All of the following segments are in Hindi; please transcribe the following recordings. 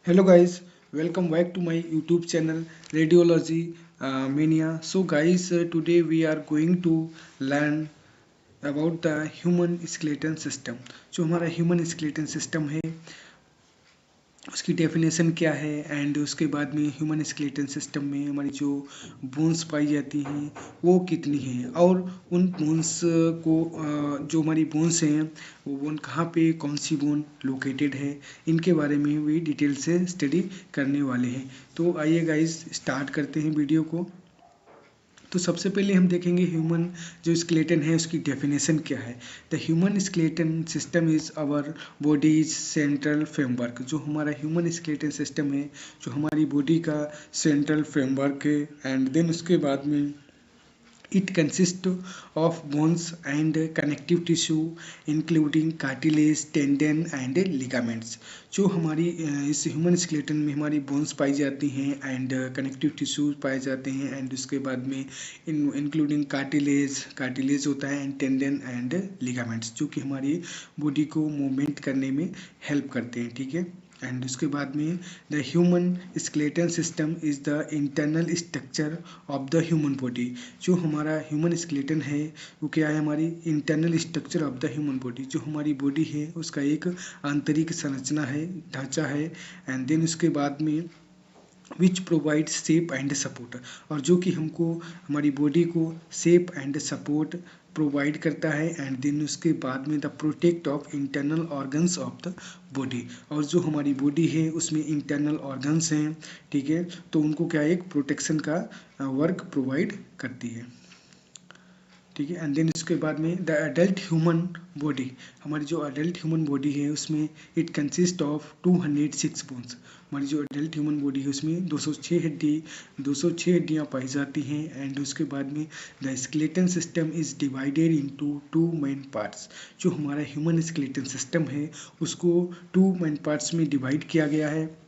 Hello guys, welcome back to my YouTube channel Radiology Mania. So guys, today we are going to learn about the human skeleton system. जो हमारा human skeleton system है उसकी डेफिनेशन क्या है एंड उसके बाद में ह्यूमन स्केलेटन सिस्टम में हमारी जो बोन्स पाई जाती हैं वो कितनी हैं और उन बोन्स को जो हमारी बोन्स हैं वो बोन कहाँ पे कौन सी बोन लोकेटेड है इनके बारे में भी डिटेल से स्टडी करने वाले हैं। तो आइए गाइस स्टार्ट करते हैं वीडियो को। तो सबसे पहले हम देखेंगे ह्यूमन जो स्केलेटन है उसकी डेफिनेशन क्या है। The human skeleton system is our body's central framework. जो हमारा ह्यूमन स्केलेटन सिस्टम है जो हमारी बॉडी का सेंट्रल फ्रेमवर्क है एंड देन उसके बाद में it consists of bones and connective tissue including cartilage, tendon and ligaments। जो हमारी इस ह्यूमन स्केलेटन में हमारी बोन्स पाई जाती हैं एंड कनेक्टिव टिश्यू पाए जाते हैं एंड उसके बाद में इंक्लूडिंग कार्टिलेज होता है एंड टेंडन एंड लिगामेंट्स जो कि हमारी बॉडी को मूवमेंट करने में हेल्प करते हैं। ठीक है एंड उसके बाद में the human skeleton system is the internal structure of the human body. जो हमारा ह्यूमन स्केलेटन है वो क्या है, हमारी internal structure of the human body. जो हमारी बॉडी है उसका एक आंतरिक संरचना है, ढांचा है एंड देन उसके बाद में which provide shape and support. और जो कि हमको हमारी बॉडी को शेप एंड सपोर्ट प्रोवाइड करता है एंड देन उसके बाद में the protect of internal organs of the body. और जो हमारी बॉडी है उसमें इंटरनल ऑर्गन्स हैं, ठीक है, तो उनको क्या एक प्रोटेक्शन का वर्क प्रोवाइड करती है। ठीक है एंड देन इसके बाद में द एडल्ट ह्यूमन बॉडी। हमारी जो एडल्ट ह्यूमन बॉडी है उसमें इट कंसिस्ट ऑफ 206 बोन्स। हमारी जो एडल्ट ह्यूमन बॉडी है उसमें 206 हड्डियाँ पाई जाती हैं एंड उसके बाद में the skeleton system is divided into 2 main parts. जो हमारा ह्यूमन स्केलेटन सिस्टम है उसको 2 मेन पार्ट्स में डिवाइड किया गया है।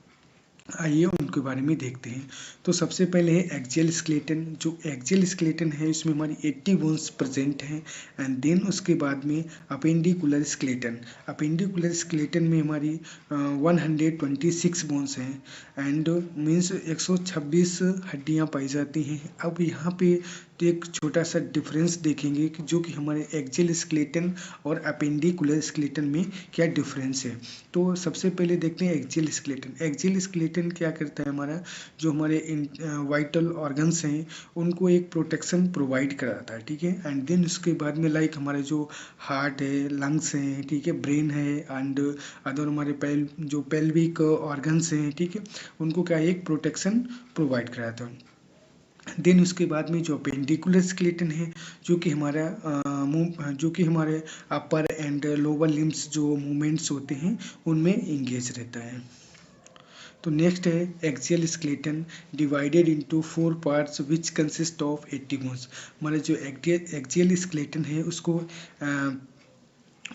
आइए उनके बारे में देखते हैं। तो सबसे पहले है एक्सियल स्केलेटन। जो एक्सियल स्केलेटन है इसमें हमारी 80 बोन्स प्रेजेंट हैं एंड देन उसके बाद में अपेंडिकुलर स्केलेटन। अपेंडिकुलर स्केलेटन में हमारी 126 बोन्स हैं एंड मीन्स 126 हड्डियां पाई जाती हैं। अब यहाँ पे तो एक छोटा सा डिफरेंस देखेंगे कि जो कि हमारे एक्सियल स्केलेटन और अपेंडिकुलर स्केलेटन में क्या डिफरेंस है। तो सबसे पहले देखते हैं एक्सियल स्केलेटन। एक्सियल स्केलेटन क्या करता है, हमारा जो हमारे वाइटल ऑर्गन्स हैं उनको एक प्रोटेक्शन प्रोवाइड कराता है। ठीक है एंड देन उसके बाद में लाइक हमारे जो हार्ट है, लंग्स हैं, ठीक है, ब्रेन है एंड अदर हमारे जो पेल्विक ऑर्गन्स हैं, ठीक है, उनको क्या एक प्रोटेक्शन प्रोवाइड कराता है। देन उसके बाद में जो अपेंडिकुलर स्केलेटन है जो कि हमारे अपर एंड लोअर लिम्स जो मूवमेंट्स होते हैं उनमें इंगेज रहता है। तो नेक्स्ट है axial skeleton divided into 4 parts which consist of 80 bones. हमारा जो एक्सियल स्केलेटन है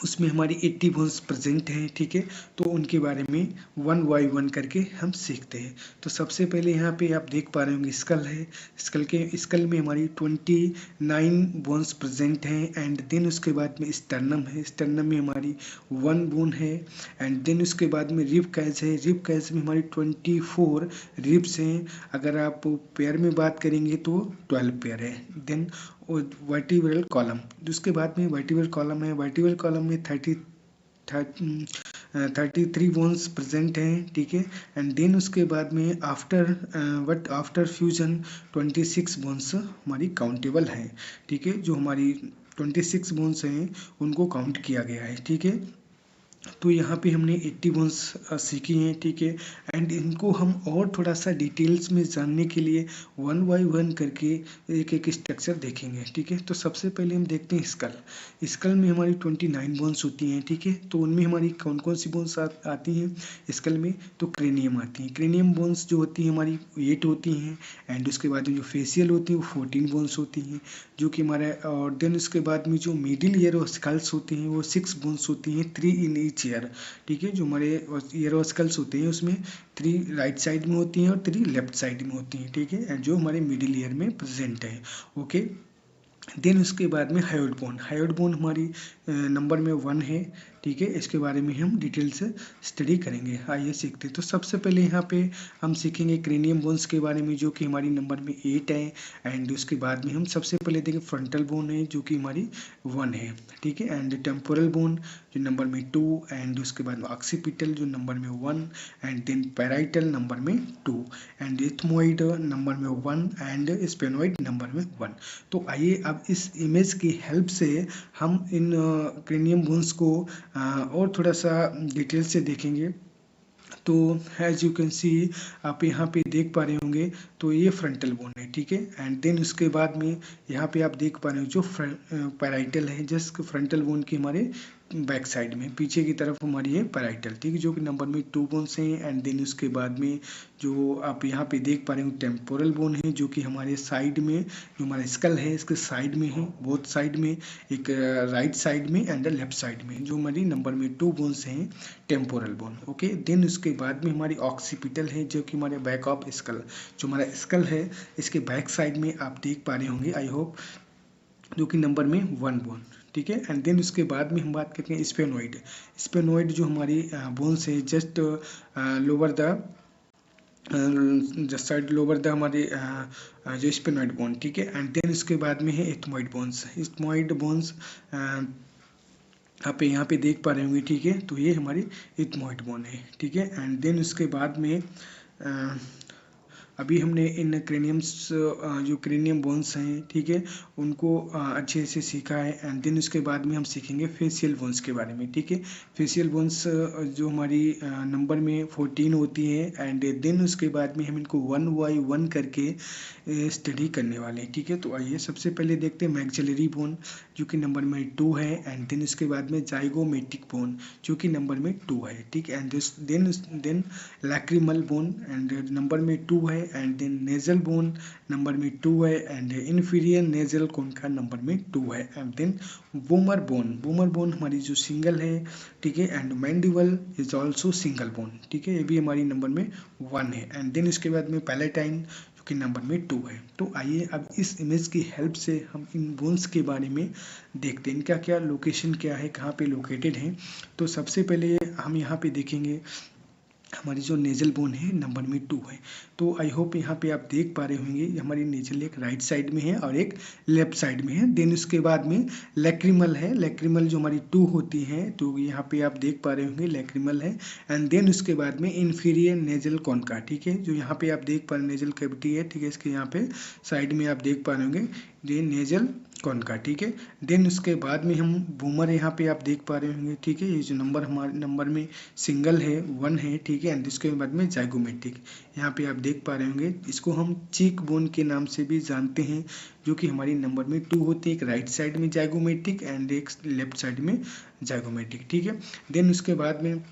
उसमें हमारी 80 बोन्स प्रेजेंट हैं। ठीक है तो उनके बारे में 1 बाय 1 करके हम सीखते हैं। तो सबसे पहले यहाँ पे आप देख पा रहे होंगे स्कल है। स्कल में हमारी 29 बोन्स प्रेजेंट हैं एंड देन उसके बाद में स्टर्नम है। स्टर्नम में हमारी 1 बोन है एंड देन उसके बाद में रिब कैज है। रिब कैज में हमारी 24 रिब्स हैं। अगर आप पेयर में बात करेंगे तो 12 पेयर है। देन वर्टिब्रल कॉलम, उसके बाद में वर्टिब्रल कॉलम है। वर्टिब्रल कॉलम में 33 बोन्स प्रेजेंट हैं। ठीक है एंड देन उसके बाद में आफ्टर फ्यूजन 26 बोन्स हमारी काउंटेबल हैं। ठीक है जो हमारी 26 बोन्स हैं उनको काउंट किया गया है। ठीक है तो यहाँ पे हमने 80 बोन्स सीखी हैं। ठीक है एंड इनको हम और थोड़ा सा डिटेल्स में जानने के लिए 1 बाय 1 करके एक एक स्ट्रक्चर देखेंगे। ठीक है तो सबसे पहले हम देखते हैं स्कल। स्कल में हमारी 29 बोन्स होती हैं। ठीक है तो उनमें हमारी कौन कौन सी बोन्स आती हैं स्कल में, तो क्रेनियम आती हैं। क्रेनियम बोन्स जो होती हैं हमारी 8 होती हैं एंड उसके बाद में जो फेशियल होती हैं वो 14 बोन्स होती हैं जो कि हमारे, और देन उसके बाद में जो मिडिल ईयर और स्कल्स होती हैं वो 6 बोन्स होती हैं, 3 इन ईच ईयर। ठीक है जो हमारे ईयर और स्कल्स होते हैं उसमें 3 राइट साइड में होती हैं और 3 लेफ्ट साइड में होती हैं। ठीक है एंड जो हमारे मिडिल ईयर में प्रेजेंट है। ओके देन उसके बाद में हायोइड बोन। हायोइड बोन हमारी नंबर में 1 है, ठीक है। इसके बारे में हम डिटेल से स्टडी करेंगे। आइए सीखते हैं। तो सबसे पहले यहाँ पे हम सीखेंगे क्रेनियम बोन्स के बारे में, जो कि हमारी नंबर में 8 है। एंड उसके बाद में हम सबसे पहले देखेंगे फ्रंटल बोन है, जो कि हमारी 1 है, ठीक है। एंड टेम्पोरल बोन जो नंबर में 2, एंड उसके बाद ऑक्सीपिटल जो नंबर में 1, एंड देन पैराइटल नंबर में 2, एंड इथमोइड नंबर में 1, एंड स्पेनोइड नंबर में 1। तो आइए अब इस इमेज की हेल्प से हम इन क्रेनियम बोन्स को और थोड़ा सा डिटेल से देखेंगे। तो एज यू कैन सी, आप यहाँ पे देख पा रहे होंगे, तो ये फ्रंटल बोन है, ठीक है। एंड देन उसके बाद में यहाँ पे आप देख पा रहे हो जो पैराइटल है, जस्ट फ्रंटल बोन की हमारे बैक साइड में पीछे की तरफ हमारी है पैराइटल, ठीक है, जो कि नंबर में 2 बोन्स हैं। एंड देन उसके बाद में जो आप यहाँ पे देख पा रहे हो टेम्पोरल बोन है, जो कि हमारे साइड में, जो हमारा स्कल है इसके साइड में है, बोथ साइड में, एक राइट साइड में एंड लेफ्ट साइड में, जो हमारी नंबर में 2 बोन्स हैं, टेम्पोरल बोन, ओके। देन उसके बाद में हमारी ऑक्सीपिटल है, जो कि हमारे बैक ऑफ स्कल, जो हमारा स्कल है इसके बैक साइड में आप देख पा रहे होंगे, आई होप, जो कि नंबर में 1 बोन, ठीक है। एंड देन उसके बाद में हम बात करते हैं स्पेनोइड। स्पेनोइड जो हमारी बोन्स है just lower the just side lower the हमारे जो स्पेनोइड बोन, ठीक है। एंड देन उसके बाद में है इथमोइड बोन्स। इथमोइड बोन्स आप यहाँ पे देख पा रहे होंगे, ठीक है। तो ये हमारी इथमोइड बोन है, ठीक है। एंड देन उसके बाद में अभी हमने इन क्रेनियम्स जो क्रेनियम बोन्स हैं, ठीक है, उनको अच्छे से सीखा है। एंड देन उसके बाद में हम सीखेंगे फेशियल बोन्स के बारे में, ठीक है। फेशियल बोन्स जो हमारी नंबर में 14 होती है। एंड देन उसके बाद में हम इनको 1 बाई 1 करके स्टडी करने वाले हैं, ठीक है। तो आइए सबसे पहले देखते हैं मैक्सिलरी बोन, जो कि नंबर में 2 है। एंड देन उसके बाद में जाइगोमेटिक बोन, जो कि नंबर में 2 है, ठीक है। And then lacrimal bone and number में 2 है। And then nasal bone number में 2 है। एंड इंफीरियर नेजल कोन का नंबर में 2 है। एंड देन बूमर बोन हमारी जो सिंगल है, ठीक है। And mandible is also single bone, ठीक है, ये भी हमारी नंबर में 1 है। एंड देन इसके बाद में पैलेटाइन, जो कि नंबर में 2 है। तो आइए अब इस इमेज की हेल्प से हम इन बोन्स के बारे में देखते हैं, इनका क्या लोकेशन क्या है, कहाँ पे लोकेटेड है। तो सबसे पहले हम यहाँ पे देखेंगे हमारी जो नेजल बोन है नंबर में 2 है। तो आई होप यहाँ पे आप देख पा रहे होंगे, हमारी नेजल एक राइट साइड में है और एक लेफ्ट साइड में है। देन उसके बाद में लैक्रिमल है, लैक्रिमल जो हमारी 2 होती है, तो यहाँ पे आप देख पा रहे होंगे लैक्रिमल है। एंड देन उसके बाद में इन्फीरियर नेजल कॉन्का, ठीक है, जो यहाँ पे आप देख पा रहे नेजल कैविटी है, ठीक है, इसके यहाँ पे साइड में आप देख पा रहे होंगे ये नेजल कॉन्का, ठीक है। देन उसके बाद में हम बूमर यहाँ पे आप देख पा रहे होंगे, ठीक है, ये जो नंबर हमारे नंबर में सिंगल है 1 है, ठीक है। एंड इसके बाद में जाइगोमेटिक, यहाँ पे आप देख पा रहे होंगे, इसको हम चीक बोन के नाम से भी जानते हैं, जो कि हमारी नंबर में 2 होती है, एक राइट साइड में जाइगोमेटिक एंड एक लेफ्ट साइड में जाइगोमेटिक, ठीक है। देन उसके बाद में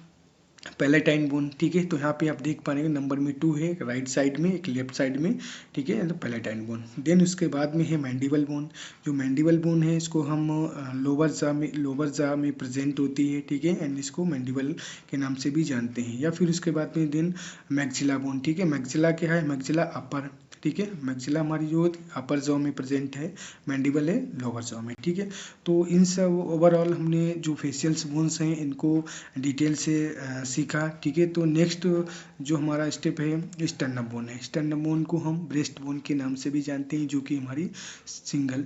पैलेटाइन बोन, ठीक है, तो यहाँ पे आप देख पा रहे हैं नंबर में 2 है, एक राइट साइड में एक लेफ्ट साइड में, ठीक है, तो पैलेटाइन बोन। देन उसके बाद में है मैंडिबल बोन, जो मैंडिबल बोन है इसको हम लोअर जा में प्रेजेंट होती है, ठीक है। एंड इसको मैंडिबल के नाम से भी जानते हैं। या फिर उसके बाद में देन मैक्सिला बोन, ठीक है, मैक्सिला क्या है, मैक्सिला अपर, ठीक है, मैक्सिला हमारी जो अपर जॉ में प्रेजेंट है, मैंडिबल है लोअर जॉ में, ठीक है। तो इन सब ओवरऑल हमने जो फेशियल्स बोन्स हैं इनको डिटेल से सीखा, ठीक है। तो नेक्स्ट जो हमारा स्टेप है स्टर्नम बोन है। स्टर्नम बोन को हम ब्रेस्ट बोन के नाम से भी जानते हैं, जो कि हमारी सिंगल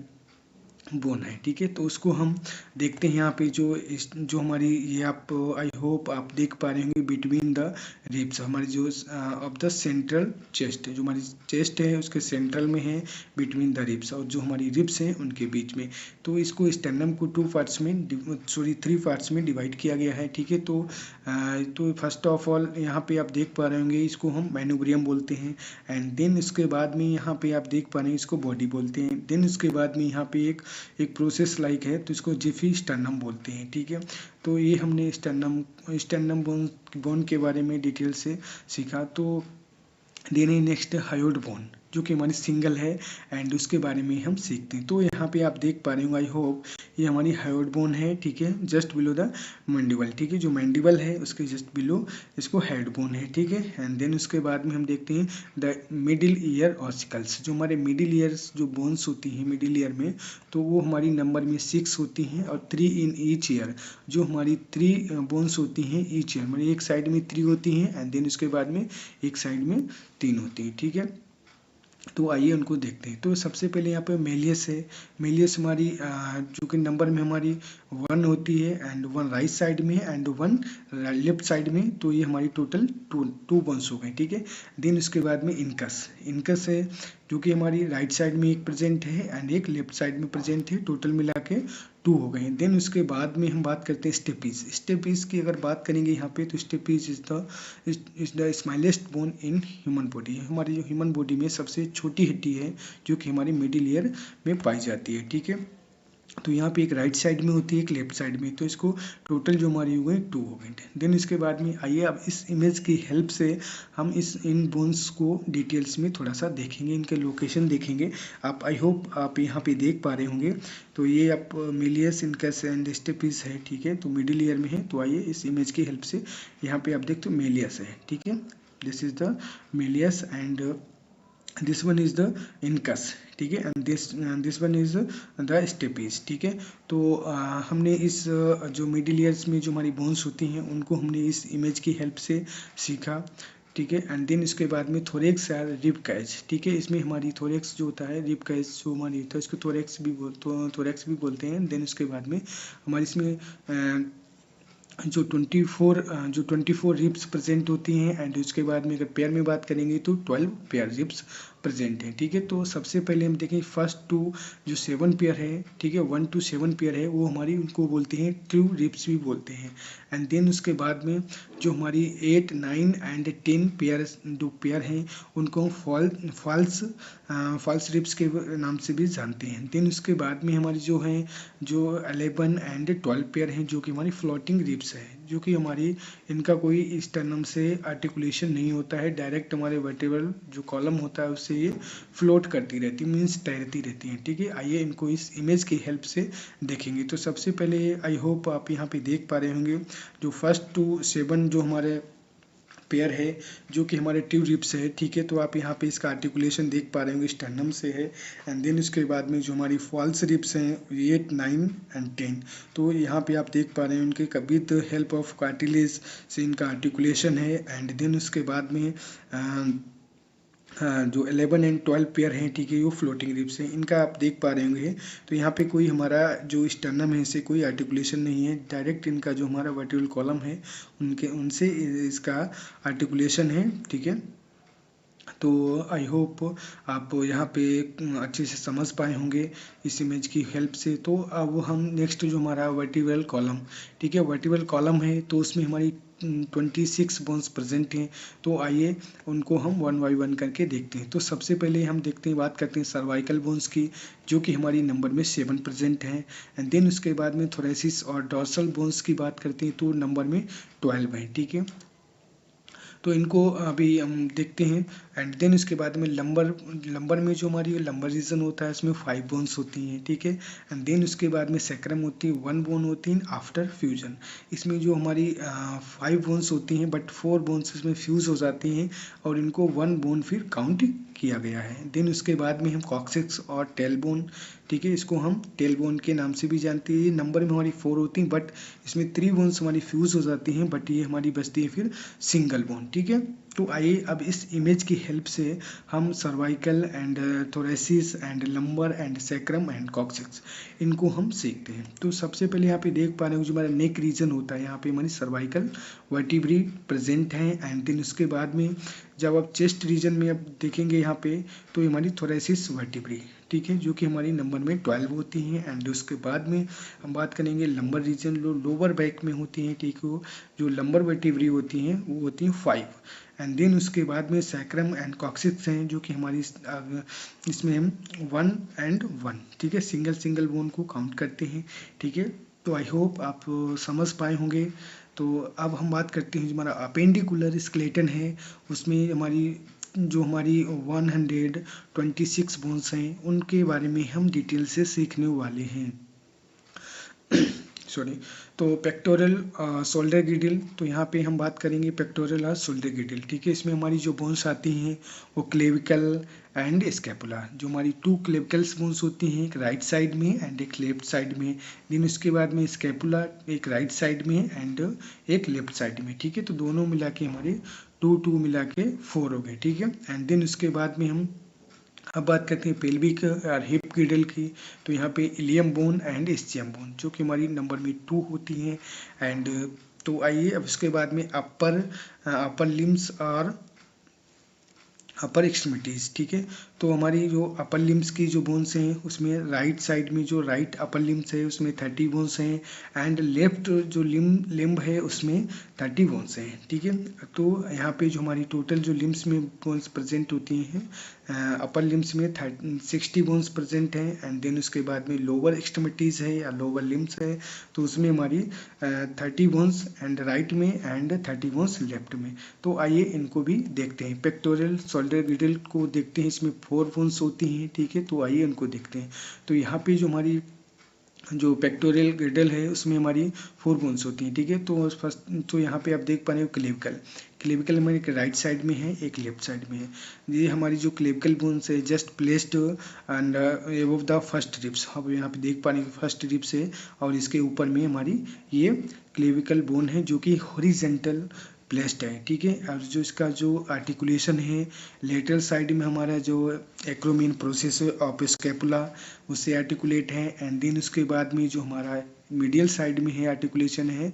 बोन है, ठीक है। तो उसको हम देखते हैं यहाँ पे जो हमारी ये आप आई होप आप देख पा रहे होंगे बिटवीन द रिब्स, हमारी जो ऑफ द सेंट्रल चेस्ट, जो हमारी चेस्ट है उसके सेंट्रल में है बिटवीन द रिब्स, और जो हमारी रिब्स हैं उनके बीच में। तो इसको स्टर्नम को 3 पार्ट्स में डिवाइड किया गया है, ठीक है। तो फर्स्ट ऑफ ऑल यहाँ पे आप देख पा रहे होंगे, इसको हम मैनोब्रियम बोलते हैं। एंड देन उसके बाद में यहाँ पे आप देख पा रहे हैं इसको बॉडी बोलते हैं। देन उसके बाद में यहाँ पे एक प्रोसेस लाइक है, तो इसको जिफी स्टर्नम बोलते हैं, ठीक है। तो ये हमने स्टर्नम बोन के बारे में डिटेल से सीखा। तो देन नेक्स्ट हायोड बोन, जो कि हमारी सिंगल है, एंड उसके बारे में हम सीखते हैं। तो यहाँ पे आप देख पा रहे हो, आई होप, ये हमारी हायोइड बोन है, ठीक है, जस्ट बिलो द मैंडिबल, ठीक है, जो मैंडिबल है उसके जस्ट बिलो इसको हेड बोन है, ठीक है। एंड देन उसके बाद में हम देखते हैं द मिडिल ईयर ऑसिकल्स, जो हमारे मिडिल ईयर्स जो बोन्स होती हैं मिडिल ईयर में, तो वो हमारी नंबर में 6 होती हैं, और 3 इन ईच ईयर, जो हमारी 3 बोन्स होती हैं ईच ईयर, मतलब एक साइड में 3 होती हैं, एंड देन उसके बाद में एक साइड में 3 होती हैं, ठीक है। तो आइए उनको देखते हैं। तो सबसे पहले यहाँ पे मेलियस है। मेलियस हमारी जो कि नंबर में हमारी 1 होती है, एंड 1 राइट साइड में है एंड 1 लेफ्ट साइड में, तो ये हमारी टोटल टू बोन्स हो गए, ठीक है। देन उसके बाद में इनकस, इनकस है जो कि हमारी राइट साइड में एक प्रेजेंट है एंड एक लेफ्ट साइड में प्रेजेंट है, टोटल मिला के 2 हो गए। देन उसके बाद में हम बात करते हैं स्टेपीज। स्टेपीज की अगर बात करेंगे यहाँ पे, तो stapes is the smallest bone in human body. हमारी जो ह्यूमन बॉडी में सबसे छोटी हड्डी है, जो कि हमारी मिडिल ईयर में पाई जाती है, ठीक है। तो यहाँ पे एक राइट साइड में होती है, एक लेफ्ट साइड में, तो इसको टोटल जो हमारी हो गई 2 हो गए। देन इसके बाद में आइए अब इस इमेज की हेल्प से हम इन बोन्स को डिटेल्स में थोड़ा सा देखेंगे, इनके लोकेशन देखेंगे। आप, आई होप आप यहाँ पे देख पा रहे होंगे। तो ये आप मिलियस, इनकस एंड स्टेपीज है, ठीक है, तो मिडिल ईयर में है। तो आइए इस इमेज की हेल्प से यहाँ पे आप देखते हो मेलियस है, ठीक है, this is the malleus and this one is the incus, ठीक है, and this one is the stapes, ठीक है। तो हमने इस जो मिडिल ईयर्स में जो हमारी बोन्स होती हैं उनको हमने इस इमेज की हेल्प से सीखा, ठीक है। एंड देन इसके बाद में थोरेक्स या रिब कैच, ठीक है, इसमें हमारी थोरेक्स जो होता है, रिब कैच जो हमारी होता है उसको थोरेक्स भी बोलते हैं। देन उसके बाद में हमारी इसमें जो 24 रिब्स प्रेजेंट होती हैं, एंड उसके बाद में अगर पेयर में बात करेंगे तो 12 पेयर रिब्स प्रेजेंट है, ठीक है। तो सबसे पहले हम देखें फर्स्ट 2 जो 7 पेयर है, ठीक है, 1 to 7 पेयर है, वो हमारी उनको बोलते हैं ट्रू रिब्स भी बोलते हैं। एंड देन उसके बाद में जो हमारी 8, 9 एंड 10 पेयर जो पेयर हैं उनको हम फॉल्स रिब्स के नाम से भी जानते हैं। देन उसके बाद में हमारी जो है जो 11 एंड 12 पेयर हैं, जो कि हमारी फ्लोटिंग रिब्स है, जो कि हमारी इनका कोई स्टर्नम से आर्टिकुलेशन नहीं होता है, डायरेक्ट हमारे वर्टेब्रल जो कॉलम होता है उससे ये फ्लोट करती रहती, मीन्स तैरती रहती हैं, ठीक है। आइए इनको इस इमेज की हेल्प से देखेंगे। तो सबसे पहले आई होप आप यहाँ पे देख पा रहे होंगे जो फर्स्ट 2 7 जो हमारे पेयर है, जो कि हमारे ट्रू रिब्स है, ठीक है। तो आप यहाँ पे इसका आर्टिकुलेशन देख पा रहे होंगे, स्टर्नम से है। एंड देन उसके बाद में जो हमारी फॉल्स रिब्स हैं 8, 9 एंड 10, तो यहाँ पे आप देख पा रहे हैं उनके विद हेल्प ऑफ कार्टिलेज से इनका आर्टिकुलेशन है। एंड देन उसके बाद में जो 11 एंड 12 पेयर हैं, ठीक है, वो फ्लोटिंग रिब्स हैं, इनका आप देख पा रहे होंगे। तो यहाँ पे कोई हमारा जो स्टर्नम है इससे कोई आर्टिकुलेशन नहीं है, डायरेक्ट इनका जो हमारा वर्टिब्रल कॉलम है उनसे इसका आर्टिकुलेशन है, ठीक है। तो आई होप आप यहाँ पे अच्छे से समझ पाए होंगे इस इमेज की हेल्प से। तो अब हम नेक्स्ट जो हमारा वर्टिब्रल कॉलम, ठीक है, वर्टिब्रल कॉलम है, तो उसमें हमारी 26 बोन्स प्रेजेंट हैं। तो आइए उनको हम 1 बाय 1 करके देखते हैं। तो सबसे पहले हम देखते हैं, बात करते हैं सर्वाइकल बोन्स की, जो कि हमारी नंबर में 7 प्रेजेंट हैं। एंड देन उसके बाद में थोरेसिस और डॉर्सल बोन्स की बात करते हैं, तो नंबर में 12 हैं, ठीक है। तो इनको अभी हम देखते हैं। एंड देन उसके बाद में लंबर में जो हमारी लंबर रीजन होता है उसमें 5 बोन्स होती हैं, ठीक है। एंड देन उसके बाद में सैक्रम होती है, 1 बोन होती है आफ्टर फ्यूजन। इसमें जो हमारी 5 बोन्स होती हैं, बट 4 बोन्स इसमें फ्यूज हो जाती हैं और इनको 1 बोन फिर काउंट किया गया है। देन उसके बाद में हम कॉक्सिक्स और टेल बोन, ठीक है, इसको हम टेल बोन के नाम से भी जानते हैं। नंबर में हमारी 4 होती हैं, बट इसमें 3 बोन्स हमारी फ्यूज हो जाती हैं, बट ये हमारी बचती है फिर सिंगल बोन, ठीक है। तो आइए अब इस इमेज की हेल्प से हम cervical and thoracic and lumbar and sacrum and coccyx इनको हम सीखते हैं। तो सबसे पहले यहाँ पे देख पा रहे हो जो हमारा नेक रीजन होता है, यहाँ पे हमारी सर्वाइकल वर्टिब्री प्रेजेंट हैं। एंड देन उसके बाद में जब आप चेस्ट रीजन में अब देखेंगे यहाँ पे, तो ये हमारी थोरेसिस वर्टिब्री, ठीक है, जो कि हमारी नंबर में 12 होती हैं। एंड उसके बाद में हम बात करेंगे लंबर रीजन, लोअर बैक में होती हैं, ठीक है, जो लंबर वर्टिब्री होती हैं वो होती हैं 5। एंड देन उसके बाद में सैक्रम एंड कॉक्सिक्स हैं, जो कि हमारी इसमें हम 1 एंड 1, ठीक है, सिंगल बोन को काउंट करते हैं, ठीक है। तो आई होप आप समझ पाए होंगे। तो अब हम बात करते हैं जो हमारा अपेंडिकुलर स्केलेटन है, उसमें हमारी जो हमारी 126 बोन्स हैं उनके बारे में हम डिटेल से सीखने वाले हैं। सॉरी। तो पेक्टोरल शोल्डर गिडिल, तो यहाँ पे हम बात करेंगे पेक्टोरल और शोल्डर गिडिल, ठीक है। इसमें हमारी जो बोन्स आती हैं वो क्लेविकल एंड स्कैपुला, जो हमारी 2 क्लेविकल्स बोन्स होती हैं, एक राइट साइड में एंड एक लेफ्ट साइड में। देन उसके बाद में स्कैपुला एक राइट साइड में एंड एक लेफ्ट साइड में, ठीक है। तो दोनों मिला के हमारे 2 मिला के 4 हो गए, ठीक है। एंड देन उसके बाद में हम अब बात करते हैं पेल्विक और हिप गिडल की। तो यहाँ पे इलियम बोन एंड स्चियम बोन जो कि हमारी नंबर में 2 होती हैं। एंड तो आइए अब उसके बाद में अपर लिम्स और अपर एक्सट्रीमिटीज, ठीक है। तो हमारी जो अपर लिम्स की जो बोन्स हैं उसमें राइट साइड में जो राइट अपर लिम्स है उसमें 30 बोन्स हैं एंड लेफ्ट जो लिम्ब है उसमें 30 बोन्स हैं, ठीक है। तो यहाँ पे जो हमारी टोटल जो लिम्स में बोन्स प्रेजेंट होती हैं, अपर लिम्स में 60 बोन्स प्रेजेंट हैं। एंड देन उसके बाद में लोअर एक्सट्रीमिटीज है या लोअर लिम्स है तो उसमें हमारी 30 बोन्स एंड राइट में एंड 30 बोन्स लेफ्ट में। तो आइए इनको भी देखते हैं। पेक्टोरल शोल्डर गिडल को देखते हैं, इसमें 4 बोन्स होती हैं, ठीक है। तो आइए इनको देखते हैं। तो यहाँ पे जो हमारी जो पेक्टोरल गिडल है उसमें हमारी 4 बोन्स होती हैं, ठीक है। तो फर्स्ट तो यहाँ पे आप देख पा रहे हो क्लेविकल हमारे एक राइट साइड में है, एक लेफ्ट साइड में है। ये हमारी जो क्लेविकल बोन्स है just placed and above the first ribs, अब यहाँ पे देख पा रहे हैं फर्स्ट रिब्स है और इसके ऊपर में हमारी ये क्लेविकल बोन है जो कि हॉरिजॉन्टल प्लेस्ड है, ठीक है। और जो इसका जो आर्टिकुलेशन है लेटरल साइड में हमारा जो एक्रोमीन प्रोसेस ऑफ स्कैपुला उससे आर्टिकुलेट है। एंड देन उसके बाद में जो हमारा मीडियल साइड में है आर्टिकुलेशन है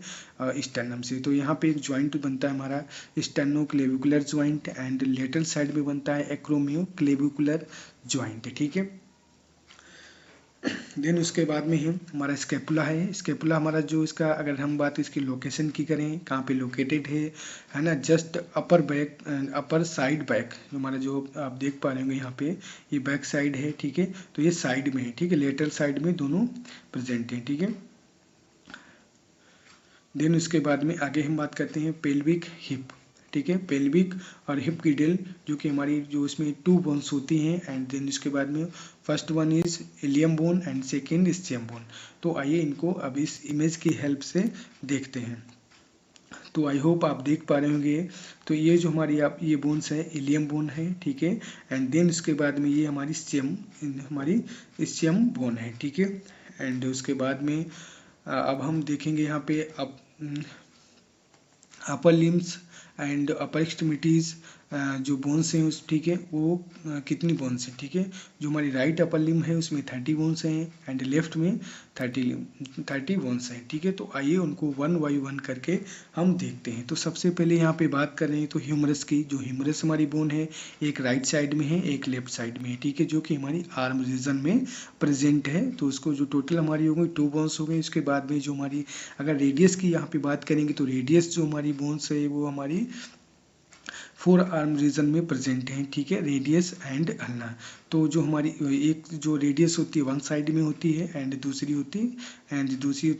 स्टर्नम से। तो यहाँ पे एक ज्वाइंट बनता है हमारा sterno clavicular joint and lateral side में बनता है एक्रोमियो क्लेविकुलर ज्वाइंट, ठीक है। देन उसके बाद में ही हमारा स्कैपुला है। स्कैपुला हमारा जो इसका अगर हम बात इसकी लोकेशन की करें कहाँ पे लोकेटेड है ना, जस्ट अपर साइड बैक, जो हमारा जो आप देख पा रहे होंगे यहाँ पे ये बैक साइड है, ठीक है। तो ये साइड में है, ठीक है, लेटरल साइड में दोनों प्रेजेंट है, ठीक है। देन उसके बाद में आगे हम बात करते हैं पेल्विक हिप, ठीक है। पेल्विक और हिप गिडल जो कि हमारी जो इसमें 2 बोन्स होती हैं। एंड देन उसके बाद में first one is ilium bone and second ischium bone. तो आइए इनको अब इस इमेज की हेल्प से देखते हैं। तो आई होप आप देख पा रहे होंगे। तो ये जो हमारी आप ये बोन्स है इलियम बोन है, ठीक है। एंड देन उसके बाद में ये हमारी स्चियम बोन है, ठीक है। एंड उसके बाद में अब हम देखेंगे यहाँ पे upper limbs and upper extremities जो बोन्स हैं उस, ठीक है, वो कितनी बोन्स हैं, ठीक है। जो हमारी राइट अपर लिम है उसमें 30 बोन्स हैं एंड लेफ्ट में 30 बोन्स हैं, ठीक है। तो आइए उनको 1 बाय 1 करके हम देखते हैं। तो सबसे पहले यहाँ पे बात कर रहे हैं तो ह्यूमरस की। जो ह्यूमरस हमारी बोन है एक राइट साइड में है एक लेफ्ट साइड में है, ठीक है, जो कि हमारी आर्म रीजन में प्रेजेंट है। तो उसको जो टोटल हमारी हो गई 2 बोन्स हो गई। उसके बाद में जो हमारी अगर रेडियस की यहाँ पे बात करेंगे तो रेडियस जो हमारी बोन्स है वो हमारी 4 आर्म रीजन में प्रेजेंट हैं, ठीक है, रेडियस एंड अल्ना। तो जो हमारी एक जो रेडियस होती है 1 साइड में होती है एंड दूसरी होती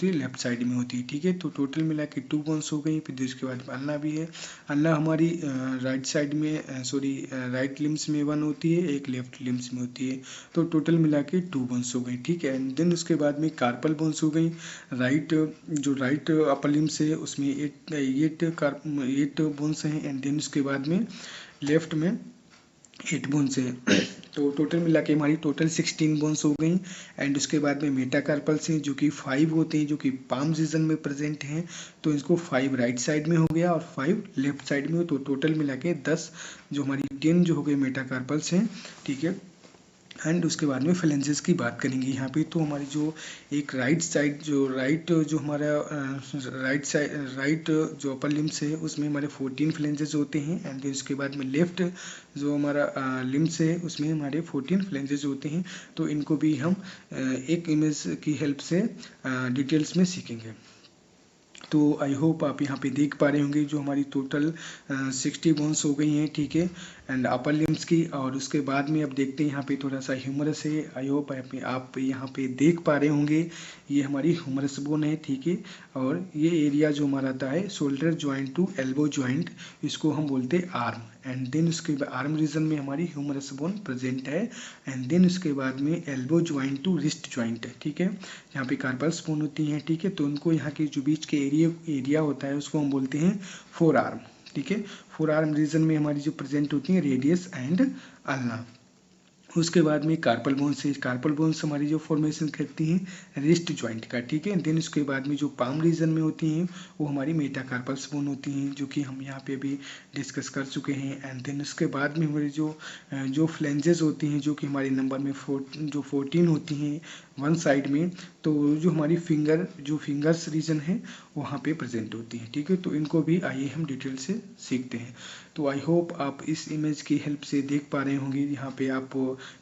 है लेफ्ट साइड में होती है, ठीक है। तो टोटल मिला के 2 बोन्स हो गई। फिर उसके बाद अल्ना भी है। अल्ना हमारी राइट साइड में राइट लिम्स में 1 होती है, एक लेफ्ट लिम्स में होती है। तो टोटल मिला के 2 बोन्स हो गई, ठीक है। एंड देन उसके बाद में कार्पल बोन्स हो गई। राइट अपर लिम्स है उसमें 8 बोन्स हैं। एंड देन उसके बाद में लेफ्ट में 8 बोन्स है। तो टोटल मिला के हमारी टोटल 16 बोन्स हो गई। एंड उसके बाद में मेटाकार्पल्स हैं जो कि 5 होते हैं, जो कि पाम रीजन में प्रेजेंट हैं। तो इसको 5 राइट साइड में हो गया और 5 लेफ्ट साइड में हो। तो टोटल मिला के 10 जो हमारी 10 जो हो गए मेटाकार्पल्स हैं, ठीक है। एंड उसके बाद में फ्लेंजेस की बात करेंगे यहाँ पे। तो हमारी जो एक राइट जो हमारा राइट जो अपर लिम्स है उसमें हमारे 14 फ्लेंजेस होते हैं। एंड उसके बाद में लेफ्ट जो हमारा लिम्स है उसमें हमारे 14 फ्लेंजेस होते हैं। तो इनको भी हम एक इमेज की हेल्प से डिटेल्स में सीखेंगे। तो आई होप आप यहाँ पे देख पा रहे होंगे जो हमारी टोटल 60 बोन्स हो गई हैं, ठीक है, एंड अपर लिम्स की। और उसके बाद में अब देखते हैं यहाँ पे थोड़ा सा ह्यूमरस है। आई होप आप यहाँ पे देख पा रहे होंगे ये हमारी ह्यूमरस बोन है, ठीक है। और ये एरिया जो हमारा आता है shoulder joint to elbow joint, इसको हम बोलते हैं आर्म। एंड देन उसके बाद आर्म रीजन में हमारी ह्यूमरस बोन प्रेजेंट है, एंड देन उसके बाद में elbow joint to wrist joint है, ठीक है। यहाँ पे कार्पल्स बोन होती हैं, ठीक है। तो उनको यहाँ के जो बीच के एरिया होता है उसको हम बोलते हैं फोर आर्म, ठीक है। फोर आर्म रीजन में हमारी जो प्रेजेंट होती है रेडियस एंड अल्ना। उसके बाद में कार्पल बोन्स हमारी जो फॉर्मेशन करती हैं रिस्ट ज्वाइंट का, ठीक है। देन उसके बाद में जो पाम रीजन में होती हैं वो हमारी मेटाकार्पल्स बोन होती हैं, जो कि हम यहाँ पे अभी डिस्कस कर चुके हैं। एंड देन उसके बाद में हमारी जो फ्लेंजेस होती हैं, जो कि हमारी नंबर में 14 होती हैं वन साइड में, तो जो हमारी फिंगर्स रीजन है वहाँ पे प्रेजेंट होती हैं, ठीक है। तो इनको भी आइए हम डिटेल से सीखते हैं। तो आई होप आप इस इमेज की हेल्प से देख पा रहे होंगे। यहाँ पे आप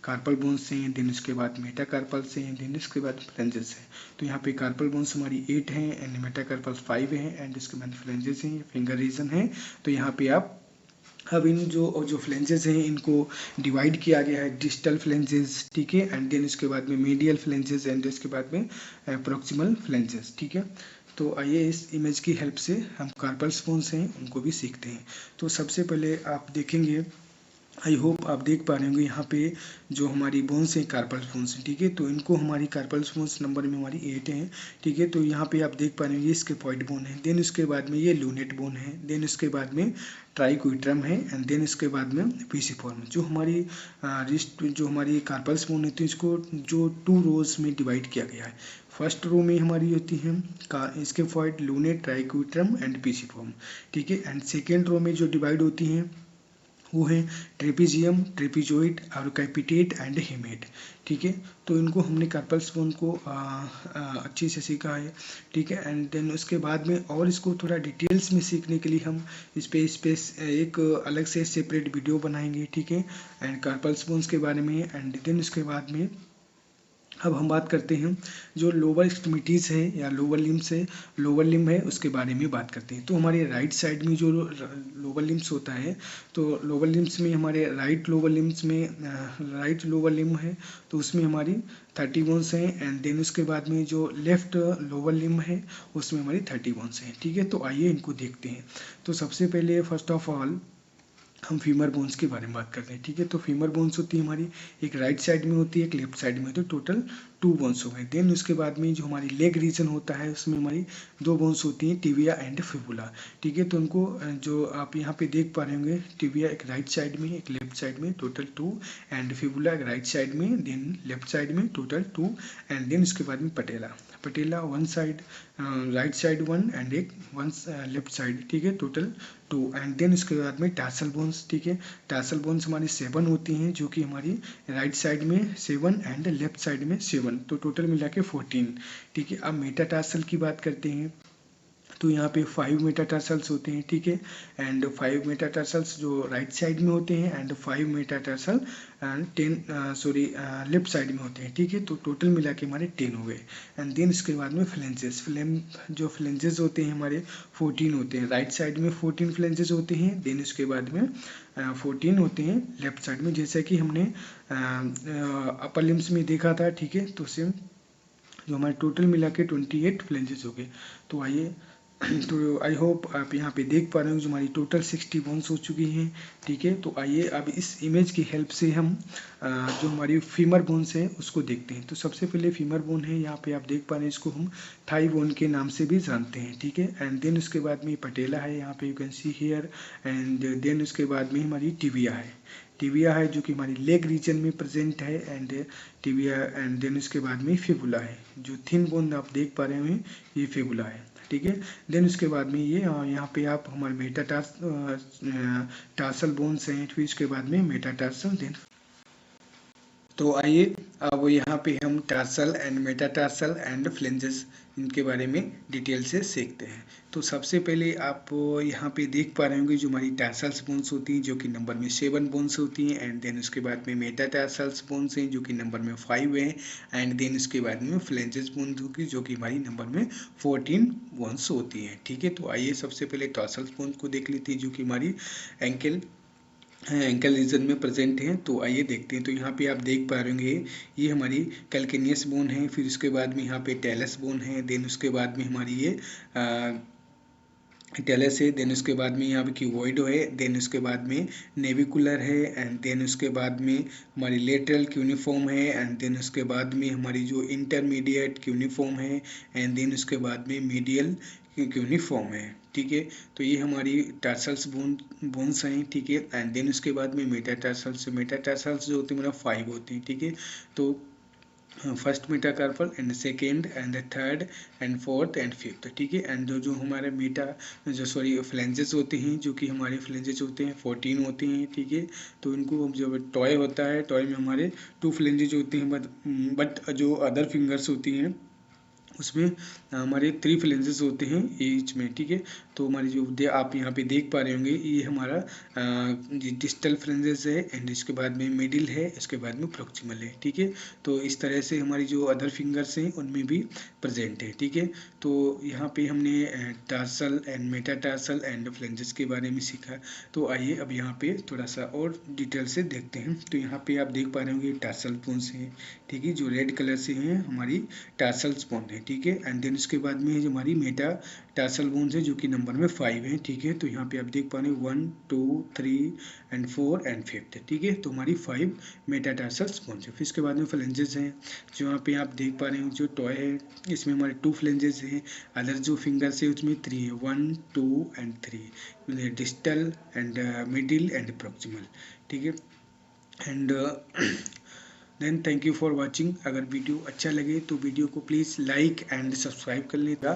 कार्पल बोन्स हैं, देन उसके बाद मेटाकार्पल्स हैं, देन उसके बाद फ्लेंजेस हैं। तो यहाँ पे कार्पल बोन्स हमारी 8 हैं एंड मेटाकार्पल्स 5 हैं, एंड इसके बाद फ्लेंजेस हैं, फिंगर रीजन है। तो यहाँ पे आप अब इन जो फ्लेंजेस हैं इनको डिवाइड किया गया है डिस्टल फ्लेंजेस, ठीक है। एंड देन इसके बाद में मीडियल फ्लेंजेस, एंड इसके बाद में प्रॉक्सिमल फ्लेंजेस, ठीक है। तो आइए इस इमेज की हेल्प से हम कार्पल्स बोन्स हैं उनको भी सीखते हैं। तो सबसे पहले आप देखेंगे, आई होप आप देख पा रहे होंगे यहाँ पे जो हमारी बोन्स हैं कार्पल्स बोन्स हैं, ठीक है। तो इनको हमारी कार्पल्स बोन्स नंबर में हमारी 8 हैं, ठीक है। तो यहाँ पे आप देख पा रहे होंगे स्केपॉइड बोन है, देन उसके बाद में ये लूनेट बोन है, देन उसके बाद में ट्राइक्विट्रम है, एंड देन इसके बाद में पीसीफॉर्म। जो हमारी रिस्ट जो हमारी कार्पल्स बोन होती है इसको जो 2 रोज में डिवाइड किया गया है। फर्स्ट रो में हमारी होती है स्केपॉइड, लूनेट, ट्राइक्विट्रम एंड पीसीफॉर्म, ठीक है। एंड सेकेंड रो में जो डिवाइड होती हैं वो है ट्रेपीजियम, ट्रेपीजोइड और कैपिटेट एंड हेमेट, ठीक है। तो इनको हमने कार्पल्स बोन को अच्छे से सीखा है, ठीक है। एंड देन उसके बाद में और इसको थोड़ा डिटेल्स में सीखने के लिए हम इस पे एक अलग से सेपरेट वीडियो बनाएंगे, ठीक है, एंड कार्पल्स बोन्स के बारे में। एंड देन उसके बाद में अब हम बात करते हैं जो लोअर एक्सट्रीमिटीज़ है या लोअर लिम्स है, लोअर लिम्ब है, उसके बारे में बात करते हैं। तो हमारे राइट साइड में जो लोअर लिम्स होता है, तो लोअर लिम्स में हमारे राइट लोअर लिम्ब है, तो उसमें हमारी 30 बोन्स हैं, एंड देन उसके बाद में जो लेफ्ट लोअर लिम्ब है उसमें हमारी 30 बोन्स हैं, ठीक है। तो आइए इनको देखते हैं। तो सबसे पहले फर्स्ट ऑफ ऑल हम फीमर बोन्स के बारे में बात करते हैं, ठीक है। तो फीमर बोन्स होती है हमारी एक राइट साइड में होती है, एक लेफ्ट साइड में होती है, टोटल 2 बोन्स हो गए। देन उसके बाद में जो हमारी लेग रीजन होता है उसमें हमारी 2 बोन्स होती हैं, टिबिया एंड फिबुला, ठीक है। तो उनको जो आप यहाँ पे देख पा रहे होंगे, टिबिया एक राइट साइड में एक लेफ्ट साइड में टोटल 2, एंड फिबुला एक राइट साइड में देन लेफ्ट साइड में टोटल 2, एंड देन उसके बाद में patella one side right side 1 and एक वन लेफ्ट साइड, ठीक है, टोटल 2। एंड देन इसके बाद में टार्सल बोन्स, ठीक है। टार्सल बोन्स हमारी 7 होती हैं, जो कि हमारी राइट साइड में 7 एंड लेफ्ट साइड में 7, तो टोटल मिला के 14, ठीक है। अब मेटाटार्सल की बात करते हैं, तो यहाँ पे 5 मेटाटार्सल्स होते हैं, ठीक है। एंड 5 मेटाटार्सल्स जो राइट साइड में होते हैं, and 5 metatarsal and 10 left side में होते हैं, ठीक है। तो टोटल मिला के हमारे 10 हो गए। एंड देन इसके बाद में जो फ्लेंजेस होते हैं हमारे 14 होते हैं, राइट साइड में 14 फ्लेंजेस होते हैं, देन इसके बाद में 14 होते हैं लेफ्ट साइड में, जैसा कि हमने अपर लिम्स में देखा था, ठीक है। तो सेम जो हमारे टोटल मिला के 28 फ्लेंजेस हो गए। तो आइए तो आई होप आप यहाँ पे देख पा रहे हो जो हमारी टोटल 60 बोन्स हो चुकी हैं, ठीक है। तो आइए अब इस इमेज की हेल्प से हम जो हमारी फीमर बोन्स है उसको देखते हैं। तो सबसे पहले फीमर बोन है, यहाँ पे आप देख पा रहे हैं, इसको हम थाई बोन के नाम से भी जानते हैं, ठीक है। एंड देन उसके बाद में पटेला है, यहाँ पे you can see here, and then उसके बाद में हमारी टिबिया है जो कि हमारी लेग रीजन में प्रेजेंट है, एंड टिबिया, एंड देन उसके बाद में फिबुला है, जो थिन बोन आप देख पा रहे हैं ये फिबुला है, ठीक है। देन उसके बाद में ये यहाँ पे आप हमारे टार्सल बोन्स हैं, फिर इसके बाद में मेटाटार्सल, देन तो आइए अब यहाँ पे हम tarsal and metatarsal and flanges इनके बारे में डिटेल से सीखते हैं। तो सबसे पहले आप यहाँ पे देख पा रहे होंगे जो हमारी टार्सल्स बोन्स होती हैं जो कि नंबर में 7 बोन्स होती हैं, एंड देन उसके बाद में मेटाटार्सल्स बोन्स हैं जो कि नंबर में 5 हैं, एंड देन उसके बाद में फ्लेंजेस बोन्स होगी जो कि हमारी नंबर में 14 बोन्स होती हैं, ठीक है। तो आइए सबसे पहले टार्सल्स बोन्स को देख लेते हैं जो कि हमारी एंकल रीजन में प्रेजेंट हैं। तो आइए देखते हैं। तो यहाँ पे आप देख पा रहे होंगे ये हमारी कैल्केनियस बोन है, फिर उसके बाद में यहाँ पे टेलस बोन है, देन उसके बाद में हमारी ये टेलस है, देन उसके बाद में यहाँ पे क्यूबॉइड है, देन उसके बाद में नेविकुलर है, एंड देन उसके बाद में हमारी लेटरल क्यूनिफॉर्म है, एंड देन उसके बाद में हमारी जो इंटरमीडिएट क्यूनिफॉर्म है, एंड देन उसके बाद में मीडियल क्यूनिफॉर्म है। ठीक है, तो ये हमारी टार्सल्स बोन्स हैं। ठीक है, एंड देन उसके बाद में मेटाटार्सल्स जो होते हैं मतलब 5 होते हैं। ठीक है, तो first metacarpal and second and third and fourth and fifth. ठीक है, एंड जो हमारे फ्लेंजेस होते हैं, जो कि हमारे फ्लेंजेस होते हैं 14 होते हैं। ठीक है, तो इनको जब टॉय होता है, टॉय में हमारे 2 फ्लेंजेस होते हैं, बट जो अदर फिंगर्स होती हैं उसमें हमारे 3 फ्लेंजेस होते हैं ईच में। ठीक है, तो हमारी जो आप यहाँ पे देख पा रहे होंगे, ये हमारा डिस्टल फ्लेंजेस है, एंड इसके बाद में मिडिल है, इसके बाद में प्रॉक्सिमल है। ठीक है, तो इस तरह से हमारी जो अदर फिंगर्स हैं उनमें भी प्रेजेंट है। ठीक है, तो यहाँ पे हमने tarsal and metatarsal and flanges के बारे में सीखा। तो आइए अब यहाँ पे थोड़ा सा और डिटेल से देखते हैं। तो यहाँ पे आप देख पा रहे होंगे टार्सल बोन्स हैं। ठीक है, जो रेड कलर से हैं हमारी टार्सल्स बोन है। ठीक है, एंड देन उसके बाद में जो हमारी मेटा टार्सल बोन्स है, जो कि नंबर में 5 है। ठीक है, तो यहाँ पे आप देख पा रहे हैं 1 2 3 एंड 4 एंड 5। ठीक है, तो हमारी 5 मेटा टार्सल्स बोन्स है। फिर इसके बाद में फ्लेंजेस हैं, जो यहाँ पे आप देख पा रहे हो, जो टॉय है इसमें हमारे 2 फ्लेंजेस हैं, अदर जो फिंगर्स है उसमें 3 है, 1 2 and 3, distal and middle and proximal. ठीक है, and then thank you for watching. अगर वीडियो अच्छा लगे तो वीडियो को प्लीज़ लाइक एंड सब्सक्राइब कर लेगा।